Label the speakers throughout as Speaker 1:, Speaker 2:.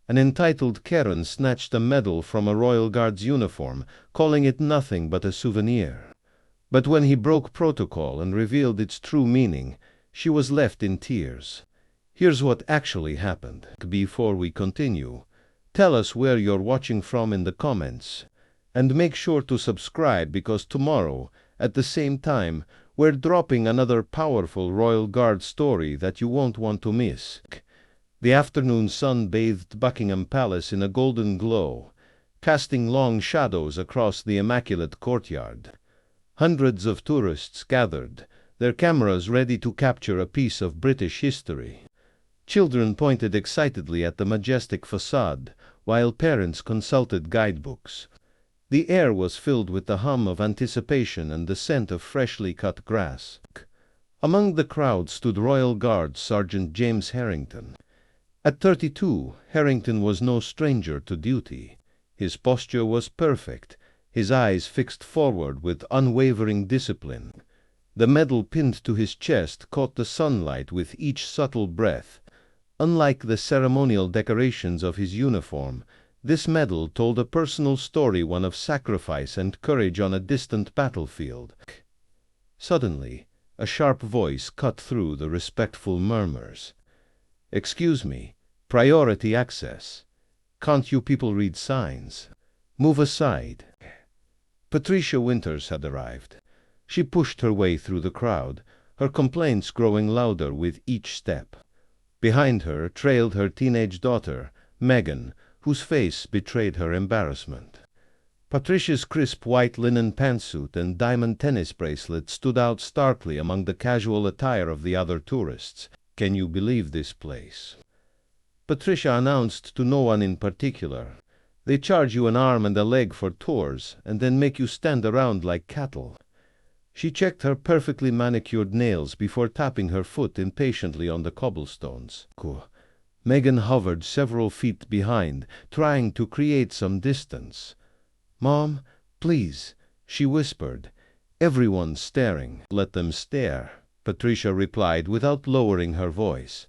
Speaker 1: An entitled Karen snatched a medal from a Royal Guard's uniform, calling it nothing but a souvenir. But when he broke protocol and revealed its true meaning, she was left in tears. Here's what actually happened. Before we continue, tell us where you're watching from in the comments. And make sure to subscribe because tomorrow, at the same time, we're dropping another powerful Royal Guard story that you won't want to miss. The afternoon sun bathed Buckingham Palace in a golden glow, casting long shadows across the immaculate courtyard. Hundreds of tourists gathered, their cameras ready to capture a piece of British history. Children pointed excitedly at the majestic facade, while parents consulted guidebooks. The air was filled with the hum of anticipation and the scent of freshly cut grass. Among the crowd stood Royal Guard Sergeant James Harrington. At 32, Harrington was no stranger to duty. His posture was perfect, his eyes fixed forward with unwavering discipline. The medal pinned to his chest caught the sunlight with each subtle breath. Unlike the ceremonial decorations of his uniform, this medal told a personal story, one of sacrifice and courage on a distant battlefield. Suddenly, a sharp voice cut through the respectful murmurs. "Excuse me, priority access. Can't you people read signs? Move aside." Patricia Winters had arrived. She pushed her way through the crowd, her complaints growing louder with each step. Behind her trailed her teenage daughter, Meghan, whose face betrayed her embarrassment. Patricia's crisp white linen pantsuit and diamond tennis bracelet stood out starkly among the casual attire of the other tourists. "Can you believe this place?" Patricia announced to no one in particular. "They charge you an arm and a leg for tours, and then make you stand around like cattle." She checked her perfectly manicured nails before tapping her foot impatiently on the cobblestones. Meghan hovered several feet behind, trying to create some distance. "Mom, please," she whispered. "Everyone's staring." "Let them stare," Patricia replied without lowering her voice.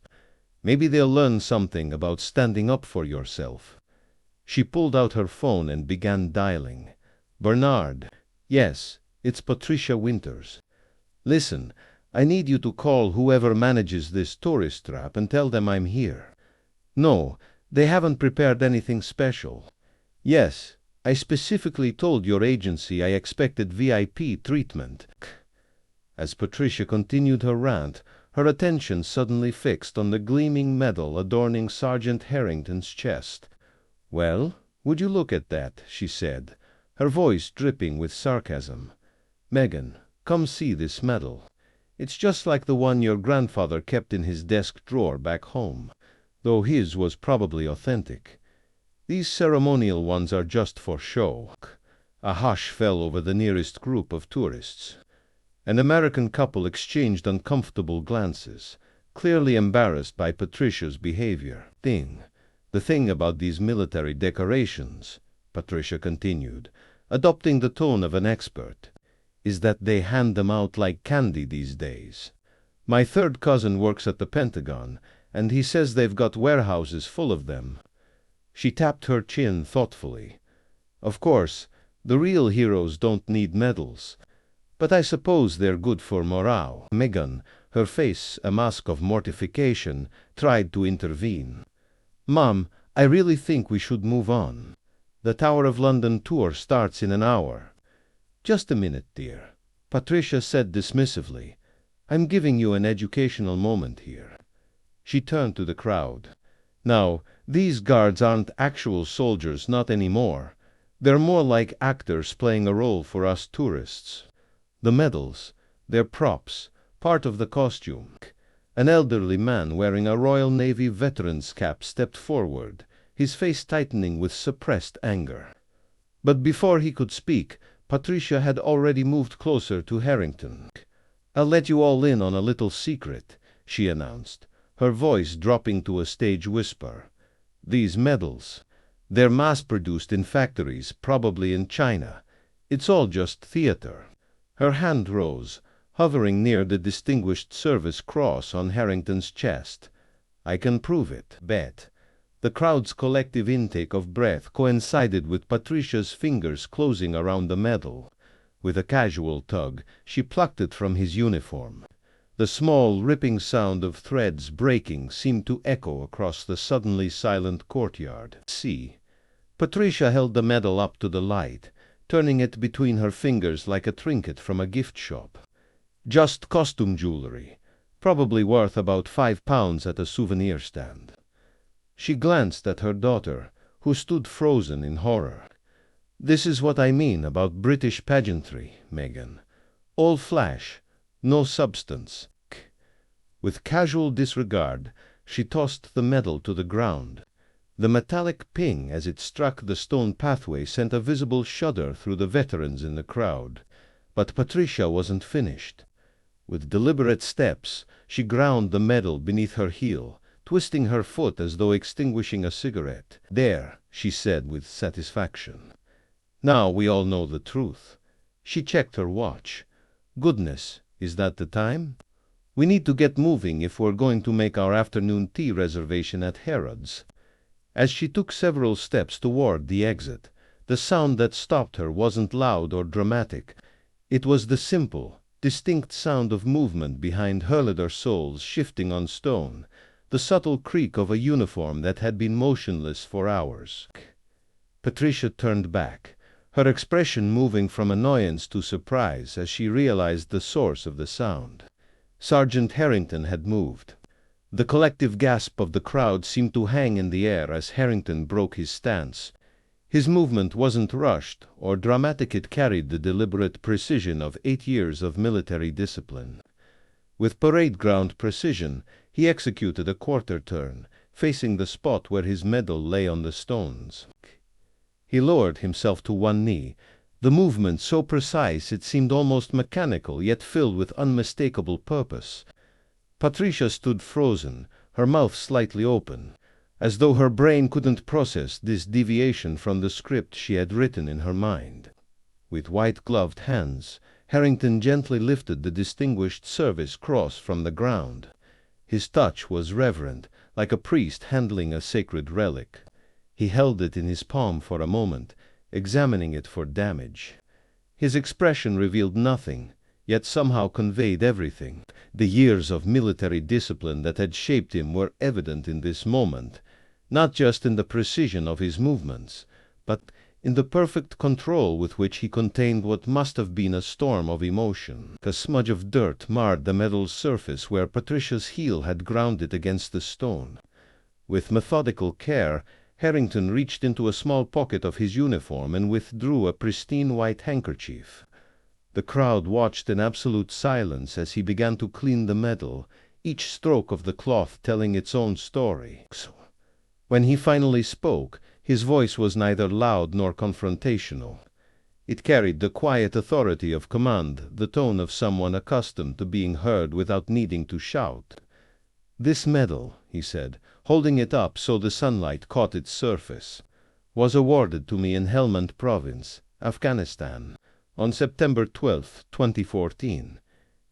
Speaker 1: "Maybe they'll learn something about standing up for yourself." She pulled out her phone and began dialing. "Bernard." "Yes, it's Patricia Winters. Listen, I need you to call whoever manages this tourist trap and tell them I'm here." "No, they haven't prepared anything special." "Yes, I specifically told your agency I expected VIP treatment." As Patricia continued her rant, her attention suddenly fixed on the gleaming medal adorning Sergeant Harrington's chest. "Well, would you look at that?" she said, her voice dripping with sarcasm. "Meghan, come see this medal. It's just like the one your grandfather kept in his desk drawer back home, though his was probably authentic. These ceremonial ones are just for show." A hush fell over the nearest group of tourists. An American couple exchanged uncomfortable glances, clearly embarrassed by Patricia's behavior. The thing about these military decorations," Patricia continued, adopting the tone of an expert, "is that they hand them out like candy these days. My third cousin works at the Pentagon, and he says they've got warehouses full of them." She tapped her chin thoughtfully. "Of course, the real heroes don't need medals, but I suppose they're good for morale." Meghan, her face a mask of mortification, tried to intervene. "Mom, I really think we should move on. The Tower of London tour starts in an hour." "Just a minute, dear," Patricia said dismissively. "I'm giving you an educational moment here." She turned to the crowd. "Now, these guards aren't actual soldiers, not anymore. They're more like actors playing a role for us tourists. The medals, they're props, part of the costume." An elderly man wearing a Royal Navy veteran's cap stepped forward, his face tightening with suppressed anger. But before he could speak, Patricia had already moved closer to Harrington. "I'll let you all in on a little secret," she announced, her voice dropping to a stage whisper. "These medals, they're mass-produced in factories, probably in China. It's all just theater." Her hand rose, hovering near the Distinguished Service Cross on Harrington's chest. "I can prove it, bet." The crowd's collective intake of breath coincided with Patricia's fingers closing around the medal. With a casual tug, she plucked it from his uniform. The small, ripping sound of threads breaking seemed to echo across the suddenly silent courtyard. See. Patricia held the medal up to the light, turning it between her fingers like a trinket from a gift shop. Just costume jewelry, probably worth about £5 at a souvenir stand. She glanced at her daughter, who stood frozen in horror. "This is what I mean about British pageantry, Megan. All flash, no substance." With casual disregard, she tossed the medal to the ground. The metallic ping as it struck the stone pathway sent a visible shudder through the veterans in the crowd. But Patricia wasn't finished. With deliberate steps, she ground the medal beneath her heel, twisting her foot as though extinguishing a cigarette. "There," she said with satisfaction. "Now we all know the truth." She checked her watch. "Goodness, is that the time? We need to get moving if we're going to make our afternoon tea reservation at Harrod's." As she took several steps toward the exit, the sound that stopped her wasn't loud or dramatic. It was the simple, distinct sound of movement behind her soles shifting on stone, the subtle creak of a uniform that had been motionless for hours. Patricia turned back, her expression moving from annoyance to surprise as she realized the source of the sound. Sergeant Harrington had moved. The collective gasp of the crowd seemed to hang in the air as Harrington broke his stance. His movement wasn't rushed or dramatic, it carried the deliberate precision of 8 years of military discipline. With parade ground precision, he executed a quarter turn, facing the spot where his medal lay on the stones. He lowered himself to one knee, the movement so precise it seemed almost mechanical, yet filled with unmistakable purpose. Patricia stood frozen, her mouth slightly open, as though her brain couldn't process this deviation from the script she had written in her mind. With white-gloved hands, Harrington gently lifted the Distinguished Service Cross from the ground. His touch was reverent, like a priest handling a sacred relic. He held it in his palm for a moment, examining it for damage. His expression revealed nothing, yet somehow conveyed everything. The years of military discipline that had shaped him were evident in this moment, not just in the precision of his movements, but in the perfect control with which he contained what must have been a storm of emotion. A smudge of dirt marred the medal's surface where Patricia's heel had ground it against the stone. With methodical care, Harrington reached into a small pocket of his uniform and withdrew a pristine white handkerchief. The crowd watched in absolute silence as he began to clean the medal, each stroke of the cloth telling its own story. When he finally spoke, his voice was neither loud nor confrontational. It carried the quiet authority of command, the tone of someone accustomed to being heard without needing to shout. "This medal," he said, holding it up so the sunlight caught its surface, "was awarded to me in Helmand Province, Afghanistan, on September 12, 2014.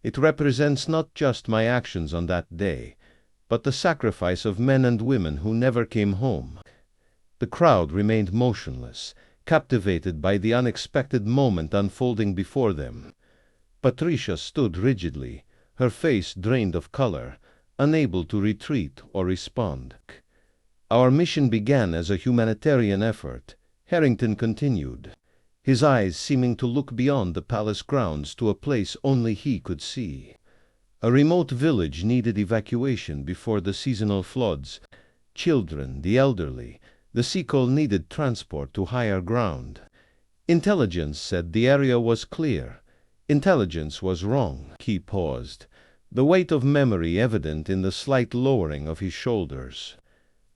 Speaker 1: It represents not just my actions on that day, but the sacrifice of men and women who never came home." The crowd remained motionless, captivated by the unexpected moment unfolding before them. Patricia stood rigidly, her face drained of color, unable to retreat or respond. "Our mission began as a humanitarian effort," Harrington continued, his eyes seeming to look beyond the palace grounds to a place only he could see. A remote village needed evacuation before the seasonal floods. Children, the elderly, the sequel needed transport to higher ground. Intelligence said the area was clear. Intelligence was wrong. He paused, the weight of memory evident in the slight lowering of his shoulders.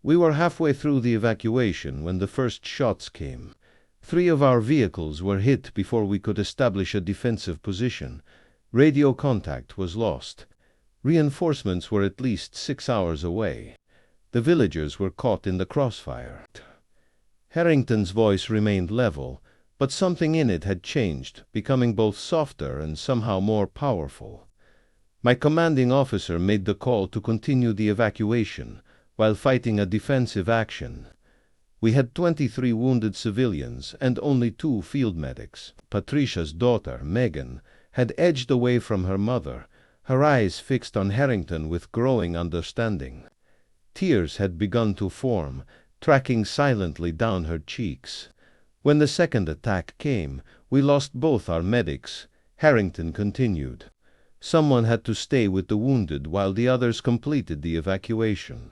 Speaker 1: "We were halfway through the evacuation when the first shots came. 3 of our vehicles were hit before we could establish a defensive position. Radio contact was lost. Reinforcements were at least 6 hours away. The villagers were caught in the crossfire." Harrington's voice remained level, but something in it had changed, becoming both softer and somehow more powerful. "My commanding officer made the call to continue the evacuation, while fighting a defensive action. We had 23 wounded civilians and only 2 field medics. Patricia's daughter, Megan, had edged away from her mother, her eyes fixed on Harrington with growing understanding. Tears had begun to form, tracking silently down her cheeks. When the second attack came, we lost both our medics. Harrington continued. Someone had to stay with the wounded while the others completed the evacuation.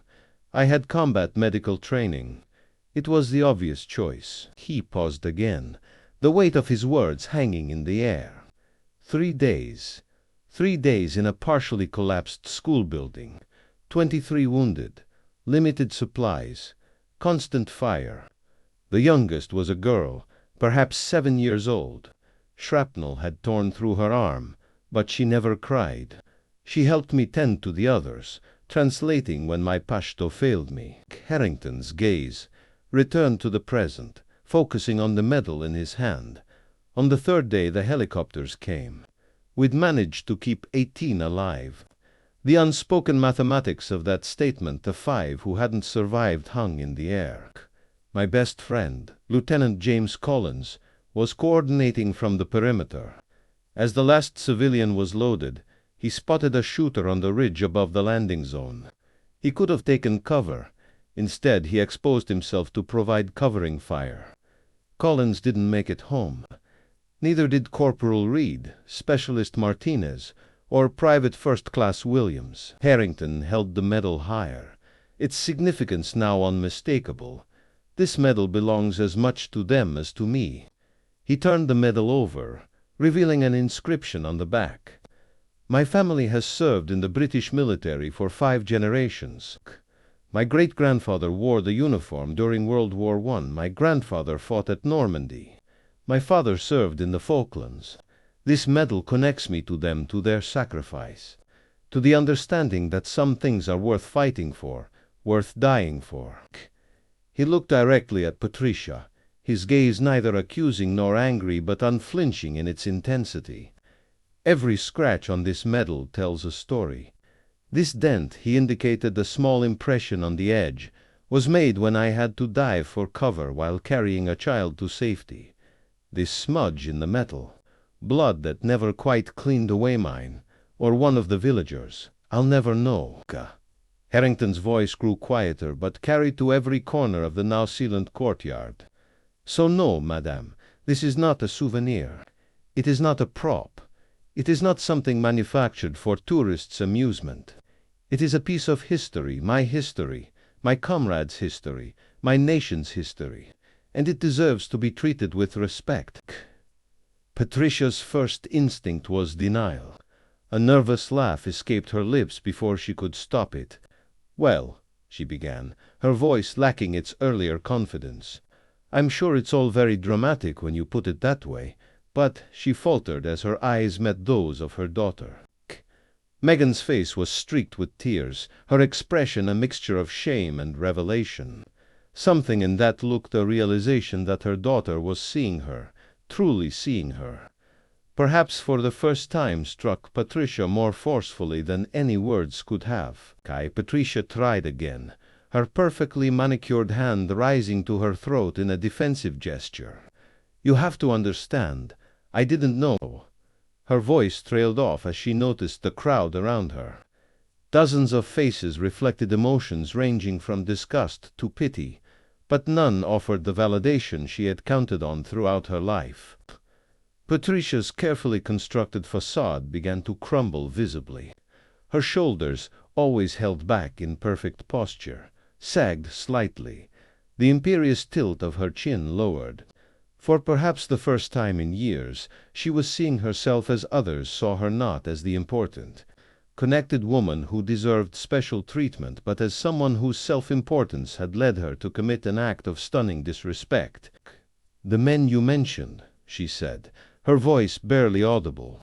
Speaker 1: I had combat medical training. It was the obvious choice. He paused again, the weight of his words hanging in the air. 3 days. 3 days in a partially collapsed school building. 23 wounded. Limited supplies. Constant fire. The youngest was a girl, perhaps 7 years old. Shrapnel had torn through her arm, but she never cried. She helped me tend to the others, translating when my Pashto failed me. Harrington's gaze returned to the present, focusing on the medal in his hand. On the 3rd day the helicopters came. We'd managed to keep 18 alive. The unspoken mathematics of that statement, the 5 who hadn't survived hung in the air. My best friend, Lieutenant James Collins, was coordinating from the perimeter. As the last civilian was loaded, he spotted a shooter on the ridge above the landing zone. He could have taken cover. Instead, he exposed himself to provide covering fire. Collins didn't make it home. Neither did Corporal Reed, Specialist Martinez, or Private First Class Williams. Harrington held the medal higher, its significance now unmistakable. This medal belongs as much to them as to me. He turned the medal over, revealing an inscription on the back. My family has served in the British military for 5 generations. My great-grandfather wore the uniform during World War I. My grandfather fought at Normandy. My father served in the Falklands. This medal connects me to them, to their sacrifice, to the understanding that some things are worth fighting for, worth dying for. He looked directly at Patricia, his gaze neither accusing nor angry but unflinching in its intensity. Every scratch on this medal tells a story. This dent, he indicated the small impression on the edge, was made when I had to dive for cover while carrying a child to safety. This smudge in the metal, blood that never quite cleaned away mine, or one of the villagers, I'll never know. Harrington's voice grew quieter, but carried to every corner of the now silent courtyard. So no, madame, this is not a souvenir. It is not a prop. It is not something manufactured for tourists' amusement. It is a piece of history, my comrades' history, my nation's history, and it deserves to be treated with respect. Patricia's first instinct was denial. A nervous laugh escaped her lips before she could stop it. "Well," she began, her voice lacking its earlier confidence, "I'm sure it's all very dramatic when you put it that way, but," she faltered as her eyes met those of her daughter. Megan's face was streaked with tears, her expression a mixture of shame and revelation. Something in that looked a realization that her daughter was seeing her, truly seeing her. Perhaps for the first time struck Patricia more forcefully than any words could have. Patricia tried again, her perfectly manicured hand rising to her throat in a defensive gesture. "You have to understand, I didn't know." Her voice trailed off as she noticed the crowd around her. Dozens of faces reflected emotions ranging from disgust to pity, but none offered the validation she had counted on throughout her life. Patricia's carefully constructed facade began to crumble visibly. Her shoulders, always held back in perfect posture, sagged slightly. The imperious tilt of her chin lowered. For perhaps the first time in years, she was seeing herself as others saw her, not as the important, connected woman who deserved special treatment, but as someone whose self-importance had led her to commit an act of stunning disrespect. "The men you mentioned," she said, her voice barely audible.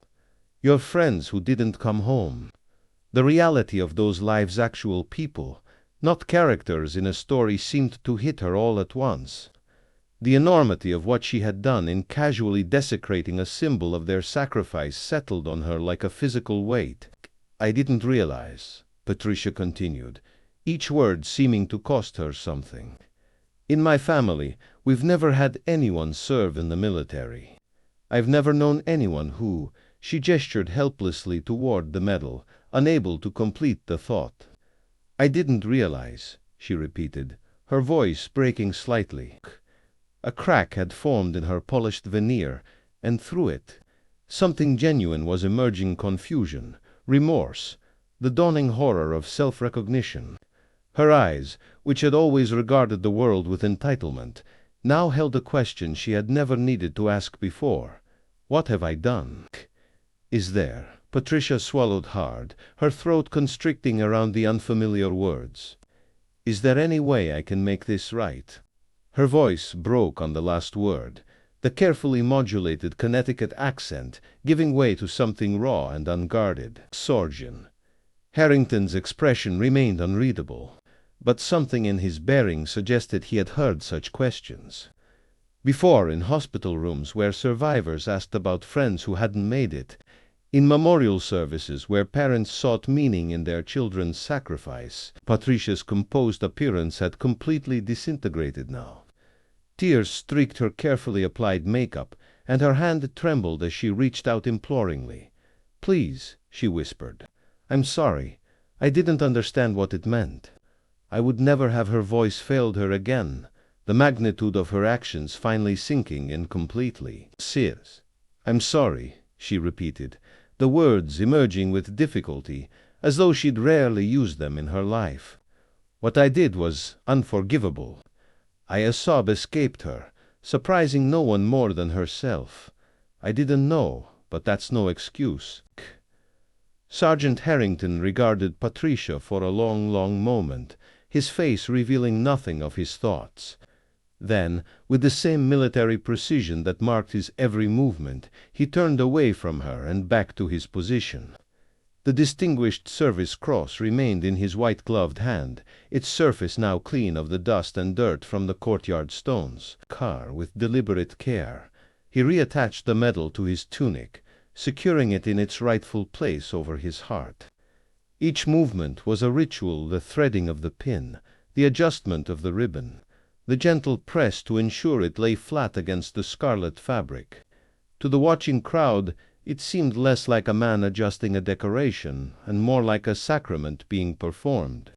Speaker 1: "Your friends who didn't come home. The reality of those lives, actual people, not characters in a story, seemed to hit her all at once. The enormity of what she had done in casually desecrating a symbol of their sacrifice settled on her like a physical weight. "I didn't realize," Patricia continued, each word seeming to cost her something. "In my family, we've never had anyone serve in the military. I've never known anyone who—" She gestured helplessly toward the medal, unable to complete the thought. "I didn't realize," she repeated, her voice breaking slightly. A crack had formed in her polished veneer, and through it, something genuine was emerging: confusion, remorse, the dawning horror of self-recognition. Her eyes, which had always regarded the world with entitlement, now held a question she had never needed to ask before. "What have I done? Is there—" Patricia swallowed hard, her throat constricting around the unfamiliar words. "Is there any way I can make this right?" Her voice broke on the last word, the carefully modulated Connecticut accent giving way to something raw and unguarded. Sorgen. Harrington's expression remained unreadable, but something in his bearing suggested he had heard such questions before, in hospital rooms where survivors asked about friends who hadn't made it, in memorial services where parents sought meaning in their children's sacrifice. Patricia's composed appearance had completely disintegrated now. Tears streaked her carefully applied makeup, and her hand trembled as she reached out imploringly. "Please," she whispered. "I'm sorry. I didn't understand what it meant." I would never have. Her voice failed her again, the magnitude of her actions finally sinking in completely. "Sis, I'm sorry," she repeated, the words emerging with difficulty, as though she'd rarely used them in her life. "What I did was unforgivable." A sob escaped her, surprising no one more than herself. "I didn't know, but that's no excuse." Sergeant Harrington regarded Patricia for a long, long moment, his face revealing nothing of his thoughts. Then, with the same military precision that marked his every movement, he turned away from her and back to his position. The Distinguished Service Cross remained in his white-gloved hand, its surface now clean of the dust and dirt from the courtyard stones. With deliberate care, he reattached the medal to his tunic, securing it in its rightful place over his heart. Each movement was a ritual: the threading of the pin, the adjustment of the ribbon, the gentle press to ensure it lay flat against the scarlet fabric. To the watching crowd, it seemed less like a man adjusting a decoration and more like a sacrament being performed.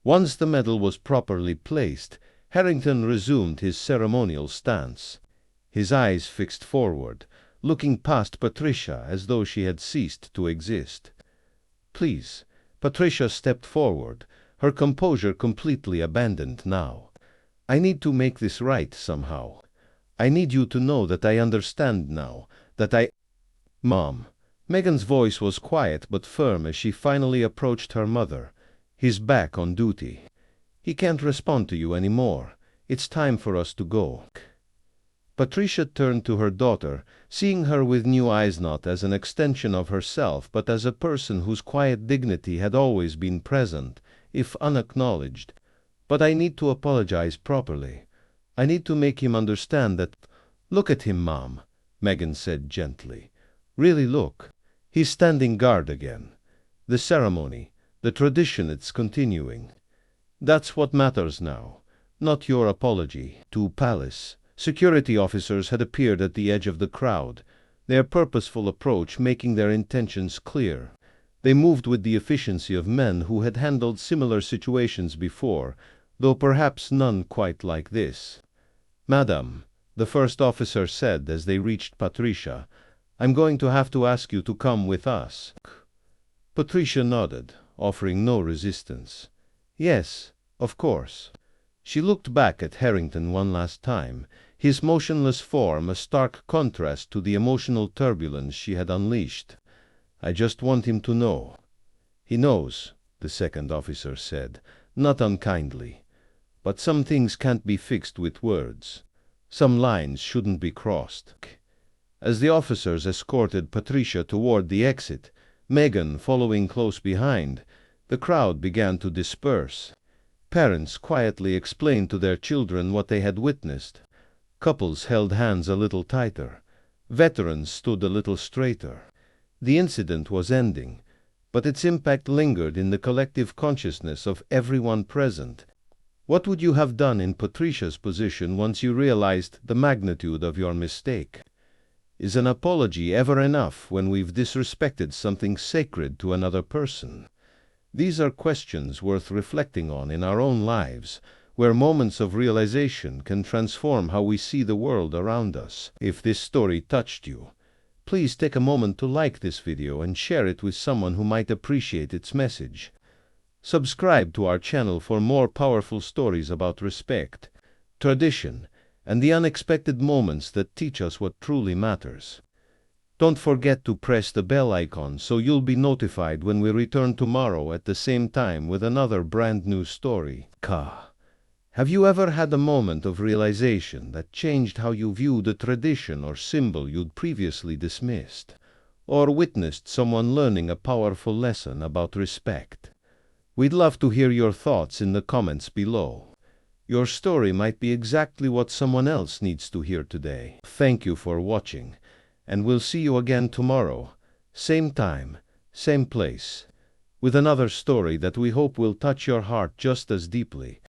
Speaker 1: Once the medal was properly placed, Harrington resumed his ceremonial stance, his eyes fixed forward, looking past Patricia as though she had ceased to exist. "Please." Patricia stepped forward, her composure completely abandoned now. "I need to make this right somehow. I need you to know that I understand now, that I—" "Mom." Megan's voice was quiet but firm as she finally approached her mother, his back on duty. "He can't respond to you any more. It's time for us to go." Patricia turned to her daughter, seeing her with new eyes, not as an extension of herself, but as a person whose quiet dignity had always been present, if unacknowledged. "But I need to apologize properly. I need to make him understand that—" "Look at him, Mom," Megan said gently. "Really look. He's standing guard again. The ceremony, the tradition, it's continuing. That's what matters now, not your apology." To Palace, security officers had appeared at the edge of the crowd, their purposeful approach making their intentions clear. They moved with the efficiency of men who had handled similar situations before, though perhaps none quite like this. "Madam," the first officer said as they reached Patricia, "I'm going to have to ask you to come with us." Patricia nodded, offering no resistance. "Yes, of course." She looked back at Harrington one last time, his motionless form a stark contrast to the emotional turbulence she had unleashed. "I just want him to know." "He knows," the second officer said, not unkindly. "But some things can't be fixed with words. Some lines shouldn't be crossed." As the officers escorted Patricia toward the exit, Megan following close behind, the crowd began to disperse. Parents quietly explained to their children what they had witnessed. Couples held hands a little tighter. Veterans stood a little straighter. The incident was ending. but its impact lingered in the collective consciousness of everyone present. What would you have done in Patricia's position once you realized the magnitude of your mistake? Is an apology ever enough when we've disrespected something sacred to another person? These are questions worth reflecting on in our own lives, where moments of realization can transform how we see the world around us. If this story touched you, please take a moment to like this video and share it with someone who might appreciate its message. Subscribe to our channel for more powerful stories about respect, tradition, and the unexpected moments that teach us what truly matters. Don't forget to press the bell icon so you'll be notified when we return tomorrow at the same time with another brand new story. Have you ever had a moment of realization that changed how you viewed a tradition or symbol you'd previously dismissed? Or witnessed someone learning a powerful lesson about respect? We'd love to hear your thoughts in the comments below. Your story might be exactly what someone else needs to hear today. Thank you for watching, and we'll see you again tomorrow, same time, same place, with another story that we hope will touch your heart just as deeply.